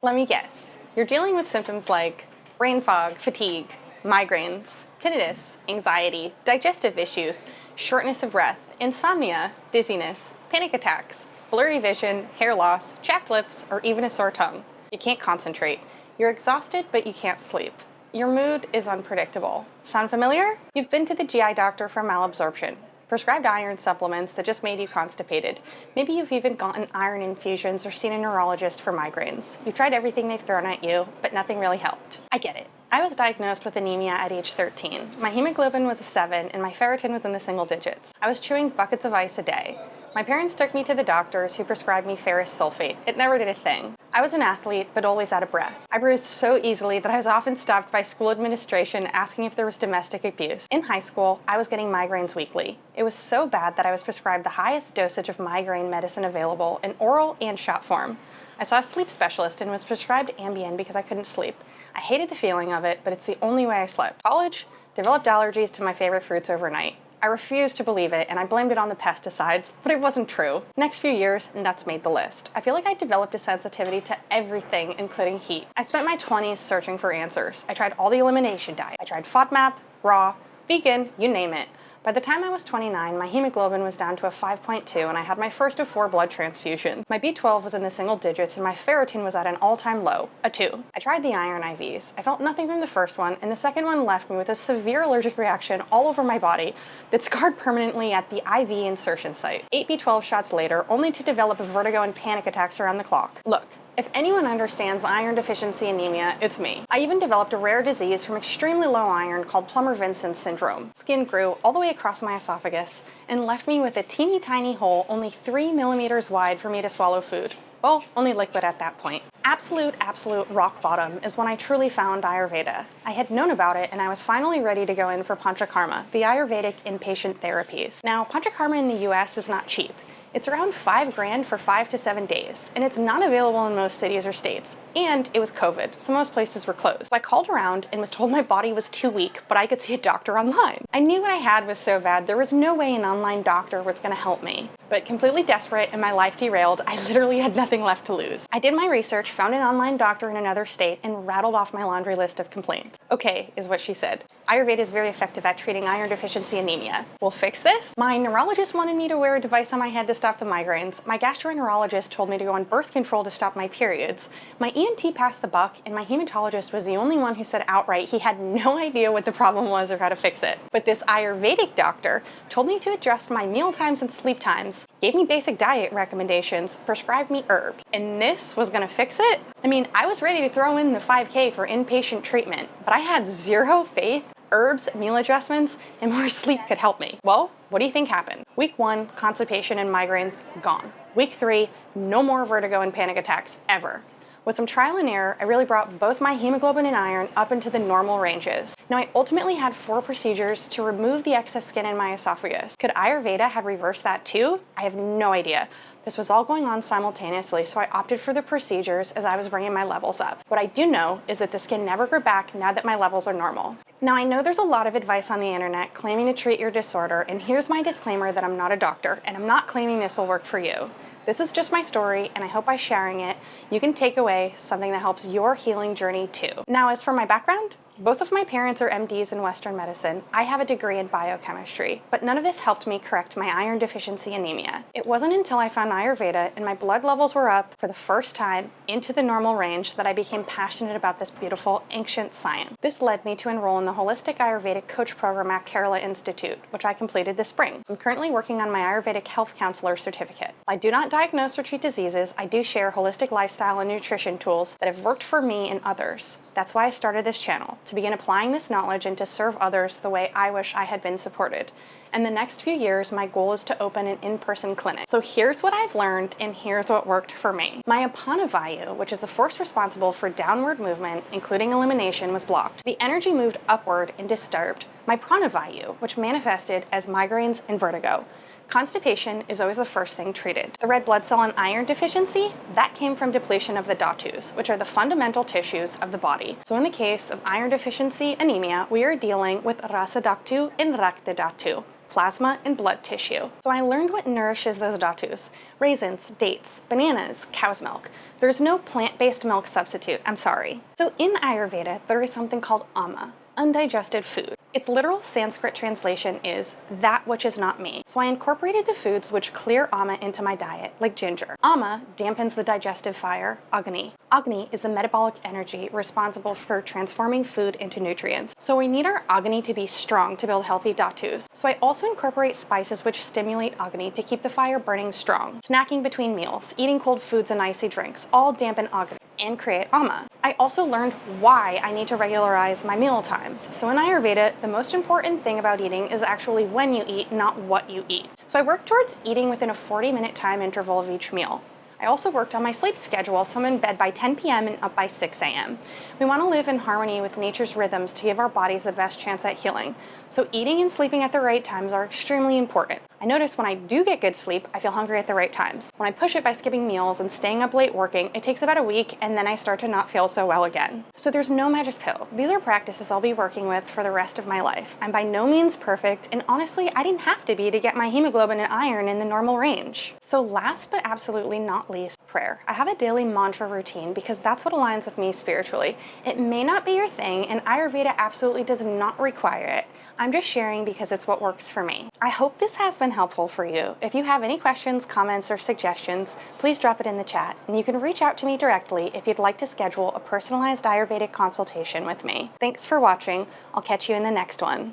Let me guess, you're dealing with symptoms like brain fog, fatigue, migraines, tinnitus, anxiety, digestive issues, shortness of breath, insomnia, dizziness, panic attacks, blurry vision, hair loss, chapped lips, or even a sore tongue. You can't concentrate. You're exhausted, but you can't sleep. Your mood is unpredictable. Sound familiar? You've been to the GI doctor for malabsorption, prescribed iron supplements that just made you constipated. Maybe you've even gotten iron infusions or seen a neurologist for migraines. You've tried everything they've thrown at you, but nothing really helped. I get it. I was diagnosed with anemia at age 13. My hemoglobin was a 7 and my ferritin was in the single digits. I was chewing buckets of ice a day. My parents took me to the doctors who prescribed me ferrous sulfate. It never did a thing. I was an athlete, but always out of breath. I bruised so easily that I was often stopped by school administration asking if there was domestic abuse. In high school, I was getting migraines weekly. It was so bad that I was prescribed the highest dosage of migraine medicine available in oral and shot form. I saw a sleep specialist and was prescribed Ambien because I couldn't sleep. I hated the feeling of it, but it's the only way I slept. College, developed allergies to my favorite fruits overnight. I refused to believe it, and I blamed it on the pesticides, but it wasn't true. Next few years, nuts made the list. I feel like I developed a sensitivity to everything, including heat. I spent my 20s searching for answers. I tried all the elimination diets. I tried FODMAP, raw, vegan, you name it. By the time I was 29, my hemoglobin was down to a 5.2 and I had my first of 4 blood transfusions. My B12 was in the single digits and my ferritin was at an all-time low, a 2. I tried the iron IVs. I felt nothing from the first one, and the second one left me with a severe allergic reaction all over my body that scarred permanently at the IV insertion site. 8 B12 shots later, only to develop vertigo and panic attacks around the clock. Look, if anyone understands iron-deficiency anemia, it's me. I even developed a rare disease from extremely low iron called Plummer-Vinson syndrome. Skin grew all the way across my esophagus and left me with a teeny tiny hole only 3 millimeters wide for me to swallow food. Well, only liquid at that point. Absolute rock bottom is when I truly found Ayurveda. I had known about it and I was finally ready to go in for Panchakarma, the Ayurvedic inpatient therapies. Now, Panchakarma in the US is not cheap. It's around $5 grand for 5 to 7 days, and it's not available in most cities or states. And it was COVID, so most places were closed. So I called around and was told my body was too weak, but I could see a doctor online. I knew what I had was so bad, there was no way an online doctor was gonna help me. But completely desperate and my life derailed, I literally had nothing left to lose. I did my research, found an online doctor in another state, and rattled off my laundry list of complaints. Okay, is what she said. Ayurveda is very effective at treating iron deficiency anemia. We'll fix this? My neurologist wanted me to wear a device on my head to stop the migraines. My gastroenterologist told me to go on birth control to stop my periods. My ENT passed the buck, and my hematologist was the only one who said outright he had no idea what the problem was or how to fix it. But this Ayurvedic doctor told me to adjust my meal times and sleep times, gave me basic diet recommendations, prescribed me herbs, and this was gonna fix it? I mean, I was ready to throw in the 5K for inpatient treatment, but I had zero faith herbs, meal adjustments, and more sleep could help me. Well, what do you think happened? Week 1, constipation and migraines, gone. Week 3, no more vertigo and panic attacks, ever. With some trial and error, I really brought both my hemoglobin and iron up into the normal ranges. Now, I ultimately had 4 procedures to remove the excess skin in my esophagus. Could Ayurveda have reversed that too? I have no idea. This was all going on simultaneously, so I opted for the procedures as I was bringing my levels up. What I do know is that the skin never grew back now that my levels are normal. Now, I know there's a lot of advice on the internet claiming to treat your disorder, and here's my disclaimer that I'm not a doctor, and I'm not claiming this will work for you. This is just my story, and I hope by sharing it, you can take away something that helps your healing journey too. Now, as for my background, both of my parents are MDs in Western medicine. I have a degree in biochemistry, but none of this helped me correct my iron deficiency anemia. It wasn't until I found Ayurveda and my blood levels were up for the first time into the normal range that I became passionate about this beautiful ancient science. This led me to enroll in the Holistic Ayurvedic Coach Program at Kerala Institute, which I completed this spring. I'm currently working on my Ayurvedic Health Counselor certificate. I do not diagnose or treat diseases. I do share holistic lifestyle and nutrition tools that have worked for me and others. That's why I started this channel, to begin applying this knowledge and to serve others the way I wish I had been supported. And the next few years, my goal is to open an in-person clinic. So here's what I've learned, and here's what worked for me. My apana vayu, which is the force responsible for downward movement, including elimination, was blocked. The energy moved upward and disturbed. My prana vayu, which manifested as migraines and vertigo. Constipation is always the first thing treated. The red blood cell and iron deficiency, that came from depletion of the dhatus, which are the fundamental tissues of the body. So in the case of iron deficiency anemia, we are dealing with rasa dhatu and rakta dhatu. plasma, and blood tissue. So I learned what nourishes those dhatus: raisins, dates, bananas, cow's milk. There's no plant-based milk substitute, I'm sorry. So in Ayurveda, there is something called ama, undigested food. Its literal Sanskrit translation is that which is not me. So I incorporated the foods which clear ama into my diet, like ginger. Ama dampens the digestive fire, agni. Agni is the metabolic energy responsible for transforming food into nutrients. So we need our agni to be strong to build healthy dhatus. So I also incorporate spices which stimulate agni to keep the fire burning strong. Snacking between meals, eating cold foods and icy drinks, all dampen agni and create ama. I also learned why I need to regularize my meal times. So in Ayurveda, the most important thing about eating is actually when you eat, not what you eat. So I work towards eating within a 40-minute time interval of each meal. I also worked on my sleep schedule, so I'm in bed by 10 p.m. and up by 6 a.m. We want to live in harmony with nature's rhythms to give our bodies the best chance at healing. So eating and sleeping at the right times are extremely important. I notice when I do get good sleep, I feel hungry at the right times. When I push it by skipping meals and staying up late working, it takes about a week and then I start to not feel so well again. So there's no magic pill. These are practices I'll be working with for the rest of my life. I'm by no means perfect, and honestly, I didn't have to be to get my hemoglobin and iron in the normal range. So last but absolutely not least, prayer. I have a daily mantra routine because that's what aligns with me spiritually. It may not be your thing, and Ayurveda absolutely does not require it. I'm just sharing because it's what works for me. I hope this has been helpful for you. If you have any questions, comments, or suggestions, please drop it in the chat, and you can reach out to me directly if you'd like to schedule a personalized Ayurvedic consultation with me. Thanks for watching. I'll catch you in the next one.